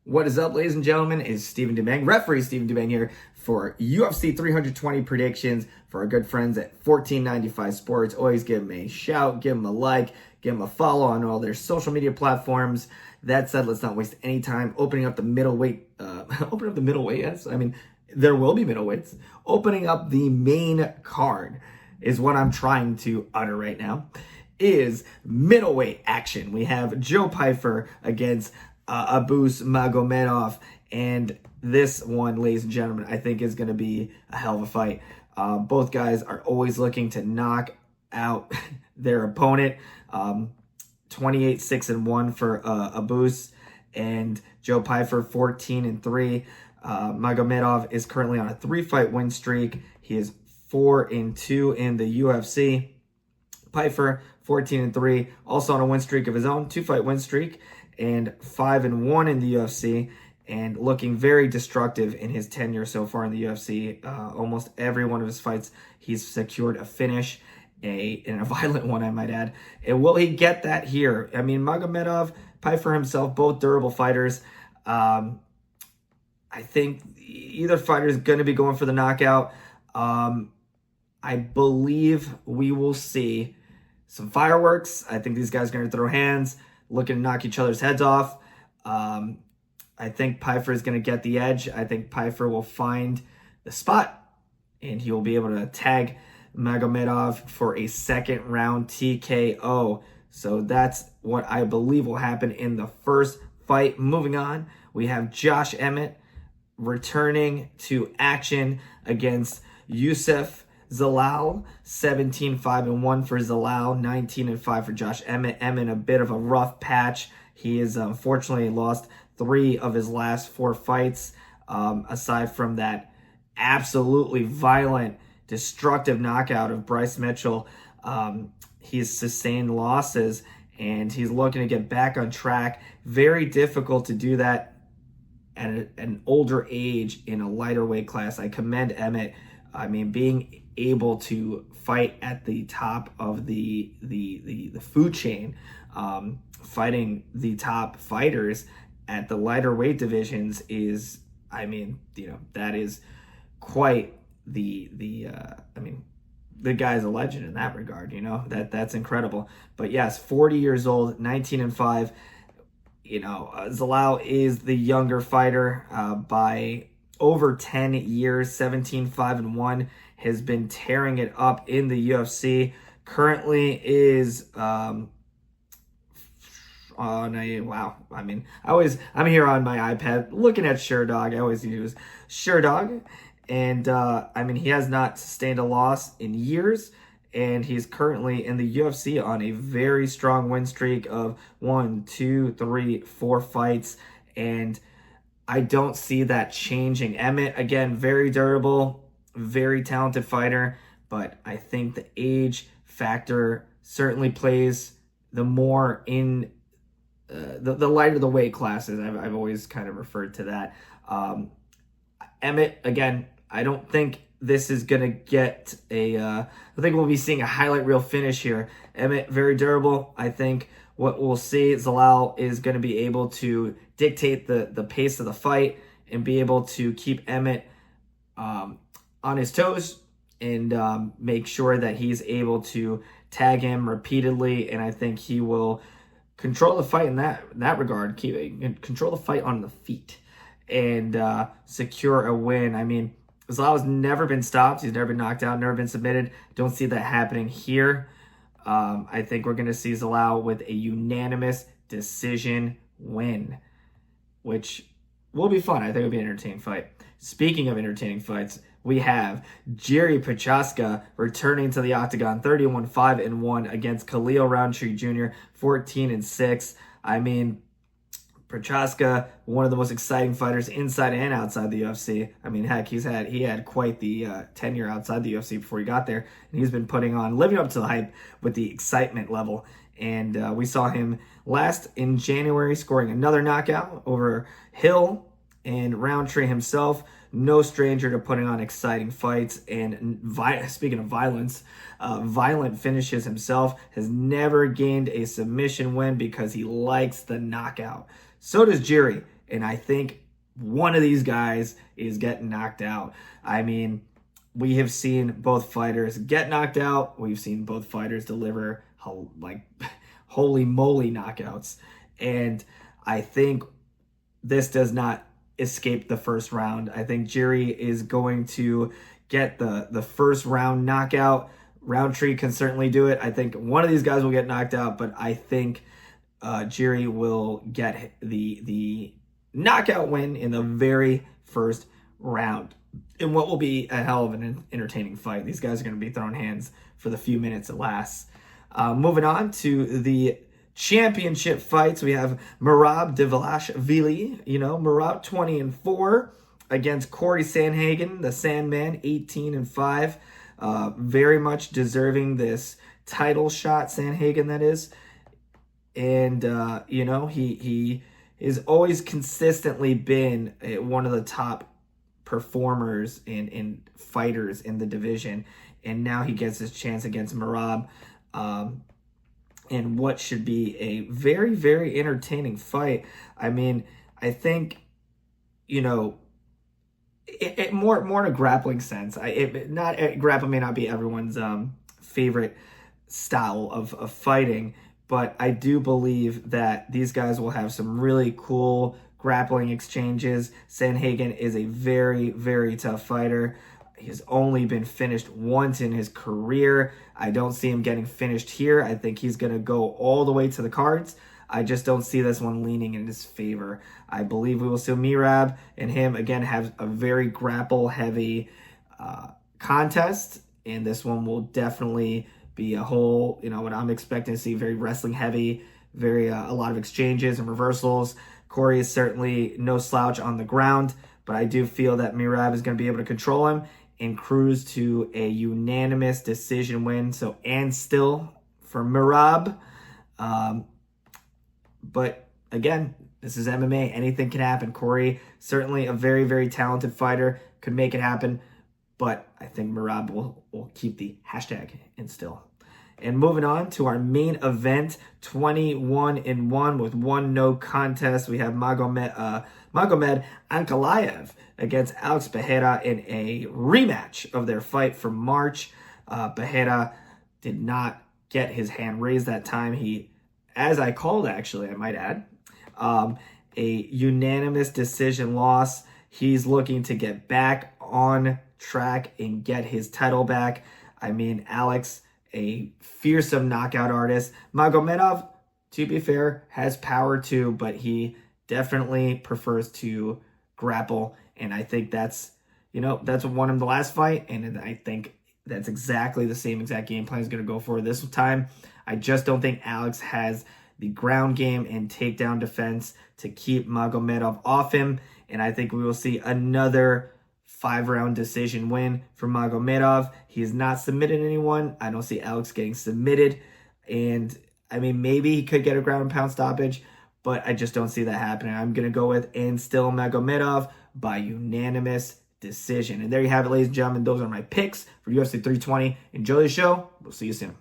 What is up, ladies and gentlemen? It's Steven Dumeng, referee Steven Dumeng here for UFC 320 predictions for our good friends at 1495 Sports. Always give them a shout, give them a like, give them a follow on all their social media platforms. That said, let's not waste any time opening up the middleweight. Yes. I mean, there will be middleweights. Opening up the main card is what I'm trying to utter right now. Is middleweight action. We have Joe Pyfer against Abus Magomedov, and this one, ladies and gentlemen, I think is going to be a hell of a fight. Both guys are always looking to knock out their opponent. 28-6-1 for Abus, and Joe Pyfer 14-3. Magomedov is currently on a 3-fight win streak. He is 4-2 in the UFC. Pyfer 14-3, also on a win streak of his own, 2-fight win streak, and 5-1 in the UFC, and looking very destructive in his tenure so far in the UFC. Almost every one of his fights, he's secured a finish, in a violent one, I might add. And will he get that here? I mean, Magomedov, Pyfer himself, both durable fighters. I think either fighter is going to be going for the knockout. I believe we will see some fireworks. I think these guys are going to throw hands, looking to knock each other's heads off. I think Pyfer is going to get the edge. I think Pyfer will find the spot, and he will be able to tag Magomedov for a second round TKO. So that's what I believe will happen in the first fight. Moving on, we have Josh Emmett returning to action against Youssef Zalal. 17-5-1 for Zalal, 19-5 for Josh Emmett. Emmett a bit of a rough patch. He has unfortunately lost 3 of his last 4 fights. Aside from that absolutely violent, destructive knockout of Bryce Mitchell, he's sustained losses, and he's looking to get back on track. Very difficult to do that at an older age in a lighter weight class. I commend Emmett. I mean, being able to fight at the top of the food chain, fighting the top fighters at the lighter weight divisions is, I mean, that is quite the guy's a legend in that regard. That's incredible. But yes, 40 years old, 19-5. Zalal is the younger fighter by over 10 years. 17-5-1, has been tearing it up in the UFC. Currently is wow. I mean, I'm here on my iPad looking at SureDog. I always use SureDog, and I mean, he has not sustained a loss in years, and he's currently in the UFC on a very strong win streak of 1, 2, 3, 4 fights, and I don't see that changing. Emmett, again, very durable, very talented fighter, but I think the age factor certainly plays the more in the lighter the weight classes. I've always kind of referred to that. Emmett, again, I don't think this is going to get I think we'll be seeing a highlight reel finish here. Emmett, very durable. I think what we'll see, Zalal is going to be able to dictate the pace of the fight and be able to keep Emmett on his toes and make sure that he's able to tag him repeatedly. And I think he will control the fight in that regard, control the fight on the feet, and secure a win. I mean, Zalal's never been stopped. He's never been knocked out, never been submitted. Don't see that happening here. I think we're going to see Zalal with a unanimous decision win, which will be fun. I think it'll be an entertaining fight. Speaking of entertaining fights, we have Jiri Prochazka returning to the octagon, 31-5-1 against Khalil Roundtree Jr., 14-6. I mean, Prochazka, one of the most exciting fighters inside and outside the UFC. I mean, heck, he had quite the tenure outside the UFC before he got there, and he's been living up to the hype with the excitement level. And we saw him last in January scoring another knockout over Hill, and Roundtree himself, no stranger to putting on exciting fights. And speaking of violence, violent finishes himself, has never gained a submission win because he likes the knockout. So does Jiri. And I think one of these guys is getting knocked out. I mean, we have seen both fighters get knocked out. We've seen both fighters deliver like holy moly knockouts. And I think this does not escape the first round. I think Jiri is going to get the first round knockout. Roundtree can certainly do it. I think one of these guys will get knocked out, but I think Jiri will get the knockout win in the very first round in what will be a hell of an entertaining fight. These guys are going to be throwing hands for the few minutes it lasts. Moving on to the championship fights, we have Merab Dvalishvili, Merab 20-4 against Corey Sandhagen, the Sandman, 18-5. Very much deserving this title shot, Sandhagen, that is. And, he has always consistently been one of the top performers and fighters in the division. And now he gets his chance against Merab. And what should be a very, very entertaining fight. I mean, I think, more in a grappling sense. Grappling may not be everyone's favorite style of fighting, but I do believe that these guys will have some really cool grappling exchanges. Sandhagen is a very, very tough fighter. He's only been finished once in his career. I don't see him getting finished here. I think he's going to go all the way to the cards. I just don't see this one leaning in his favor. I believe we will see Merab and him, again, have a very grapple-heavy contest. And this one will definitely be a whole, what I'm expecting to see, very wrestling-heavy, a lot of exchanges and reversals. Corey is certainly no slouch on the ground, but I do feel that Merab is going to be able to control him and cruise to a unanimous decision win. So, and still for Merab. But again, this is MMA. Anything can happen. Corey, certainly a very, very talented fighter, could make it happen. But I think Merab will keep the hashtag and still. And moving on to our main event, 21-1 with one no contest. We have Magomed Ankalaev against Alex Pereira in a rematch of their fight from March. Pereira did not get his hand raised that time. He, as I called actually, I might add, a unanimous decision loss. He's looking to get back on track and get his title back. I mean, Alex, a fearsome knockout artist. Magomedov, to be fair, has power too, but he definitely prefers to grapple. And I think that's what won him the last fight. And I think that's exactly the same exact game plan he's going to go for this time. I just don't think Alex has the ground game and takedown defense to keep Magomedov off him. And I think we will see another 5-round decision win for Magomedov. He has not submitted anyone. I don't see Alex getting submitted. And I mean, maybe he could get a ground and pound stoppage, but I just don't see that happening. I'm going to go with and still Magomedov by unanimous decision. And there you have it, ladies and gentlemen. Those are my picks for UFC 320. Enjoy the show. We'll see you soon.